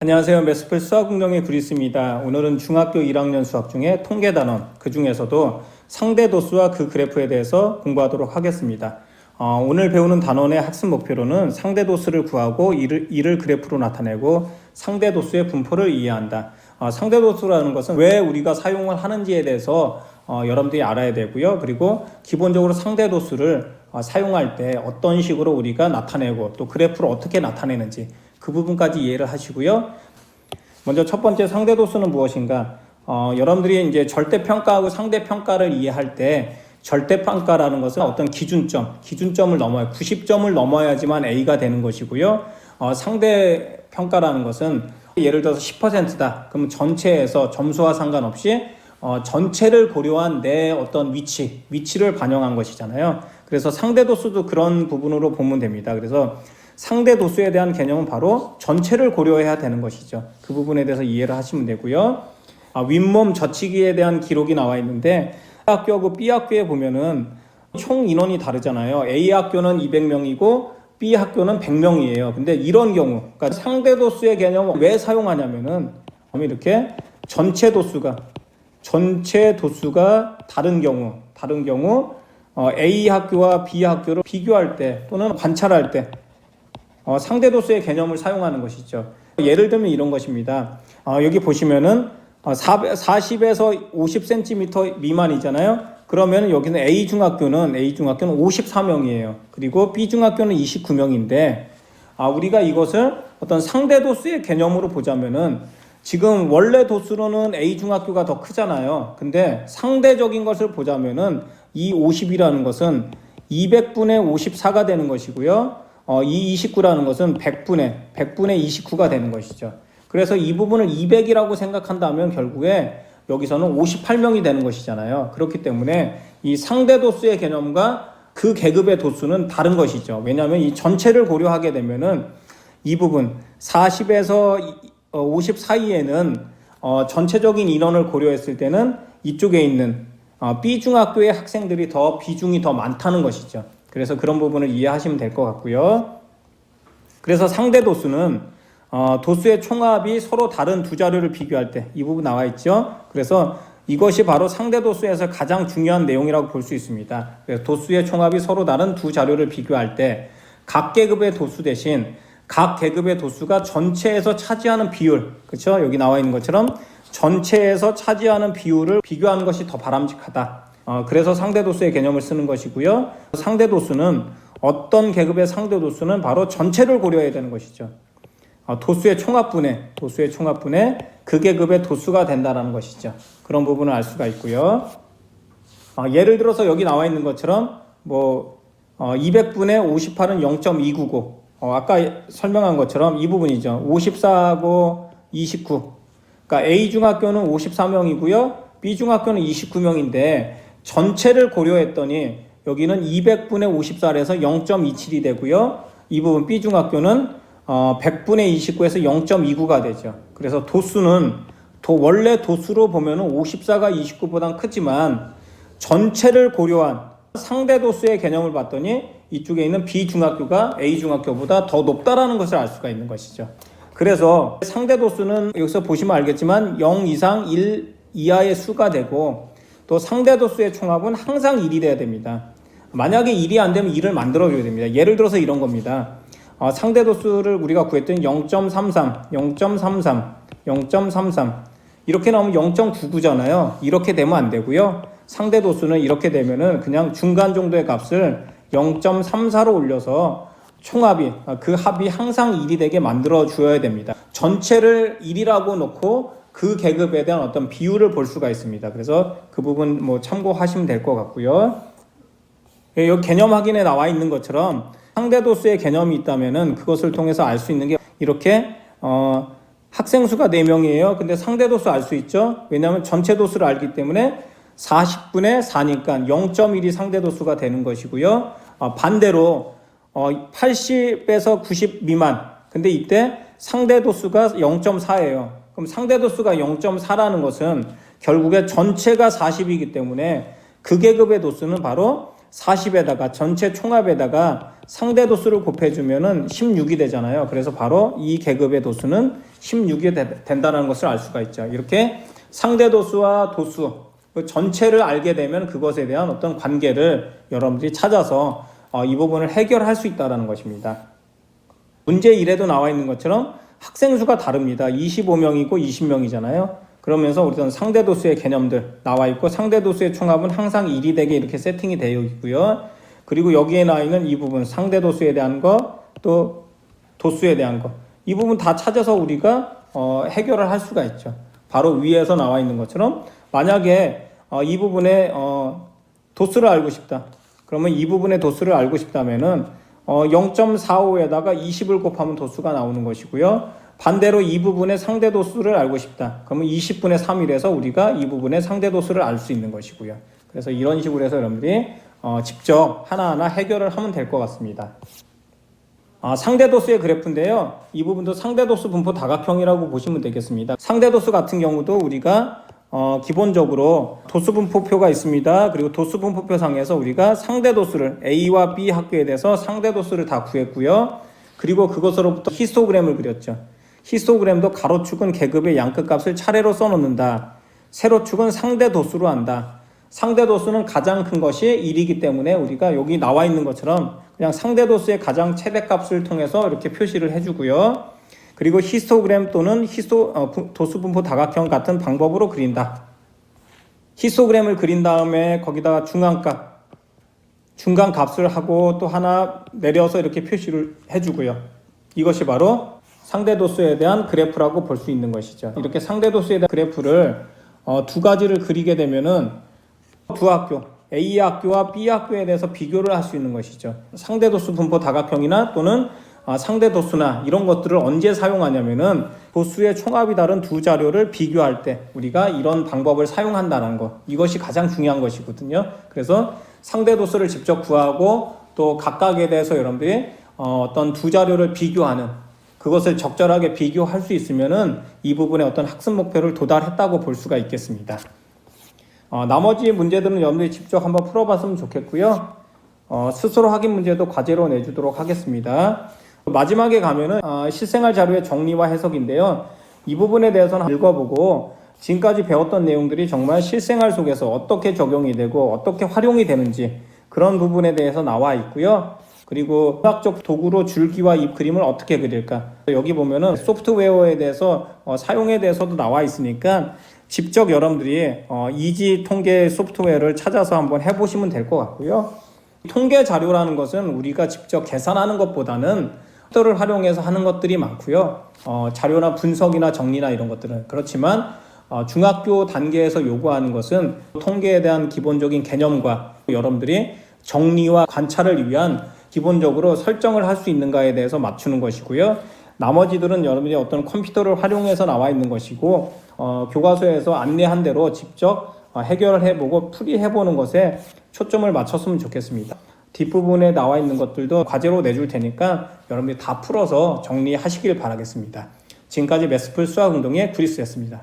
안녕하세요. 메스플 수학응용의 그리스입니다. 오늘은 중학교 1학년 수학 중에 통계단원, 그 중에서도 상대도수와 그 그래프에 대해서 공부하도록 하겠습니다. 오늘 배우는 단원의 학습 목표로는 상대도수를 구하고 이를 그래프로 나타내고 상대도수의 분포를 이해한다. 상대도수라는 것은 왜 우리가 사용을 하는지에 대해서 여러분들이 알아야 되고요. 그리고 기본적으로 상대도수를 사용할 때 어떤 식으로 우리가 나타내고 또 그래프를 어떻게 나타내는지 그 부분까지 이해를 하시고요. 먼저 첫 번째 상대도수는 무엇인가? 여러분들이 이제 절대평가하고 상대평가를 이해할 때 절대평가라는 것은 어떤 기준점을 넘어야 90점을 넘어야지만 A가 되는 것이고요. 상대평가라는 것은 예를 들어서 10%다. 그럼 전체에서 점수와 상관없이 전체를 고려한 내 어떤 위치를 반영한 것이잖아요. 그래서 상대도수도 그런 부분으로 보면 됩니다. 그래서 상대도수에 대한 개념은 바로 전체를 고려해야 되는 것이죠. 그 부분에 대해서 이해를 하시면 되고요. 윗몸 젖히기에 대한 기록이 나와 있는데 A학교하고 B학교에 보면은 총 인원이 다르잖아요. A학교는 200명이고 B학교는 100명이에요. 근데 이런 경우, 그러니까 상대도수의 개념을 왜 사용하냐면은 이렇게 전체 도수가 다른 경우 A학교와 B학교를 비교할 때 또는 관찰할 때 상대도수의 개념을 사용하는 것이죠. 예를 들면 이런 것입니다. 여기 보시면은 40에서 50cm 미만이잖아요. 그러면 여기는 A중학교는 54명이에요. 그리고 B중학교는 29명인데 우리가 이것을 어떤 상대도수의 개념으로 보자면은 지금 원래 도수로는 A중학교가 더 크잖아요. 근데 상대적인 것을 보자면은 이 50이라는 것은 200분의 54가 되는 것이고요. 이 29라는 것은 100분의 29가 되는 것이죠. 그래서 이 부분을 200이라고 생각한다면 결국에 여기서는 58명이 되는 것이잖아요. 그렇기 때문에 이 상대도수의 개념과 그 계급의 도수는 다른 것이죠. 왜냐하면 이 전체를 고려하게 되면은 이 부분 40에서 50 사이에는 전체적인 인원을 고려했을 때는 이쪽에 있는 B중학교의 학생들이 비중이 더 많다는 것이죠. 그래서 그런 부분을 이해하시면 될 것 같고요. 그래서 상대도수는 도수의 총합이 서로 다른 두 자료를 비교할 때 이 부분 나와 있죠. 그래서 이것이 바로 상대도수에서 가장 중요한 내용이라고 볼 수 있습니다. 그래서 도수의 총합이 서로 다른 두 자료를 비교할 때 각 계급의 도수 대신 각 계급의 도수가 전체에서 차지하는 비율, 그렇죠? 여기 나와 있는 것처럼 전체에서 차지하는 비율을 비교하는 것이 더 바람직하다. 그래서 상대도수의 개념을 쓰는 것이고요. 상대도수는 어떤 계급의 상대도수는 바로 전체를 고려해야 되는 것이죠. 도수의 총합분의 그 계급의 도수가 된다는 것이죠. 그런 부분을 알 수가 있고요. 예를 들어서 여기 나와 있는 것처럼 200분의 58은 0.299. 아까 설명한 것처럼 이 부분이죠. 54하고 29. 그러니까 A중학교는 54명이고요. B중학교는 29명인데 전체를 고려했더니 여기는 200분의 54에서 0.27이 되고요. 이 부분 B중학교는 100분의 29에서 0.29가 되죠. 그래서 도수는 원래 도수로 보면은 54가 29보다는 크지만 전체를 고려한 상대도수의 개념을 봤더니 이쪽에 있는 B중학교가 A중학교보다 더 높다라는 것을 알 수가 있는 것이죠. 그래서 상대도수는 여기서 보시면 알겠지만 0 이상 1 이하의 수가 되고 또 상대도수의 총합은 항상 1이 돼야 됩니다. 만약에 1이 안 되면 1을 만들어줘야 됩니다. 예를 들어서 이런 겁니다. 상대도수를 우리가 구했더니 0.33, 0.33, 0.33 이렇게 나오면 0.99잖아요. 이렇게 되면 안 되고요. 상대도수는 이렇게 되면은 그냥 중간 정도의 값을 0.34로 올려서 총합이 그 합이 항상 1이 되게 만들어 주어야 됩니다. 전체를 1이라고 놓고 그 계급에 대한 어떤 비율을 볼 수가 있습니다. 그래서 그 부분 참고하시면 될 것 같고요. 여기 개념 확인에 나와 있는 것처럼 상대도수의 개념이 있다면은 그것을 통해서 알 수 있는 게 이렇게 학생 수가 4명이에요. 근데 상대도수 알 수 있죠. 왜냐하면 전체 도수를 알기 때문에 40분의 4니까 0.1이 상대도수가 되는 것이고요. 반대로 80에서 90 미만. 근데 이때 상대도수가 0.4예요. 그럼 상대도수가 0.4라는 것은 결국에 전체가 40이기 때문에 그 계급의 도수는 바로 40에다가 전체 총합에다가 상대 도수를 곱해주면은 16이 되잖아요. 그래서 바로 이 계급의 도수는 16이 된다는 것을 알 수가 있죠. 이렇게 상대 도수와 도수 그 전체를 알게 되면 그것에 대한 어떤 관계를 여러분들이 찾아서 이 부분을 해결할 수 있다는 것입니다. 문제 1에도 나와 있는 것처럼 학생 수가 다릅니다. 25명이고 20명이잖아요. 그러면서 우리는 상대 도수의 개념들 나와 있고 상대 도수의 총합은 항상 1이 되게 이렇게 세팅이 되어 있고요. 그리고 여기에 나와 있는 이 부분 상대 도수에 대한 거 또 도수에 대한 거 이 부분 다 찾아서 우리가 해결을 할 수가 있죠. 바로 위에서 나와 있는 것처럼 만약에 이 부분의 도수를 알고 싶다. 그러면 이 부분의 도수를 알고 싶다면은 0.45에다가 20을 곱하면 도수가 나오는 것이고요. 반대로 이 부분의 상대 도수를 알고 싶다. 그러면 20분의 3이라서 우리가 이 부분의 상대 도수를 알 수 있는 것이고요. 그래서 이런 식으로 해서 여러분들이 직접 하나하나 해결을 하면 될 것 같습니다. 상대도수의 그래프인데요. 이 부분도 상대도수 분포 다각형이라고 보시면 되겠습니다. 상대도수 같은 경우도 우리가 기본적으로 도수분포표가 있습니다. 그리고 도수분포표상에서 우리가 상대도수를 A와 B 학교에 대해서 상대도수를 다 구했고요. 그리고 그것으로부터 히스토그램을 그렸죠. 히스토그램도 가로축은 계급의 양끝값을 차례로 써놓는다. 세로축은 상대도수로 한다. 상대도수는 가장 큰 것이 1이기 때문에 우리가 여기 나와 있는 것처럼 그냥 상대도수의 가장 최대값을 통해서 이렇게 표시를 해주고요. 그리고 히스토그램 또는 도수분포 다각형 같은 방법으로 그린다. 히스토그램을 그린 다음에 거기다가 중간값을 하고 또 하나 내려서 이렇게 표시를 해주고요. 이것이 바로 상대도수에 대한 그래프라고 볼 수 있는 것이죠. 이렇게 상대도수에 대한 그래프를 두 가지를 그리게 되면은 두 학교, A 학교와 B 학교에 대해서 비교를 할 수 있는 것이죠. 상대도수 분포 다각형이나 또는 상대도수나 이런 것들을 언제 사용하냐면은 도수의 총합이 다른 두 자료를 비교할 때 우리가 이런 방법을 사용한다는 것, 이것이 가장 중요한 것이거든요. 그래서 상대도수를 직접 구하고 또 각각에 대해서 여러분들이 어떤 두 자료를 비교하는 그것을 적절하게 비교할 수 있으면은 이 부분에 어떤 학습 목표를 도달했다고 볼 수가 있겠습니다. 나머지 문제들은 여러분들이 직접 한번 풀어봤으면 좋겠고요. 스스로 확인 문제도 과제로 내주도록 하겠습니다. 마지막에 가면은 실생활 자료의 정리와 해석인데요. 이 부분에 대해서는 읽어보고 지금까지 배웠던 내용들이 정말 실생활 속에서 어떻게 적용이 되고 어떻게 활용이 되는지 그런 부분에 대해서 나와 있고요. 그리고 수학적 도구로 줄기와 잎 그림을 어떻게 그릴까. 여기 보면은 소프트웨어에 대해서 사용에 대해서도 나와 있으니까 직접 여러분들이 이지 통계 소프트웨어를 찾아서 한번 해보시면 될 것 같고요. 통계 자료라는 것은 우리가 직접 계산하는 것보다는 컴퓨터를 활용해서 하는 것들이 많고요. 자료나 분석이나 정리나 이런 것들은 그렇지만 중학교 단계에서 요구하는 것은 통계에 대한 기본적인 개념과 여러분들이 정리와 관찰을 위한 기본적으로 설정을 할 수 있는가에 대해서 맞추는 것이고요. 나머지들은 여러분이 어떤 컴퓨터를 활용해서 나와 있는 것이고 교과서에서 안내한 대로 직접 해결을 해보고 풀이해보는 것에 초점을 맞췄으면 좋겠습니다. 뒷부분에 나와 있는 것들도 과제로 내줄 테니까 여러분이 다 풀어서 정리하시길 바라겠습니다. 지금까지 매스풀 수학운동의 구리스였습니다.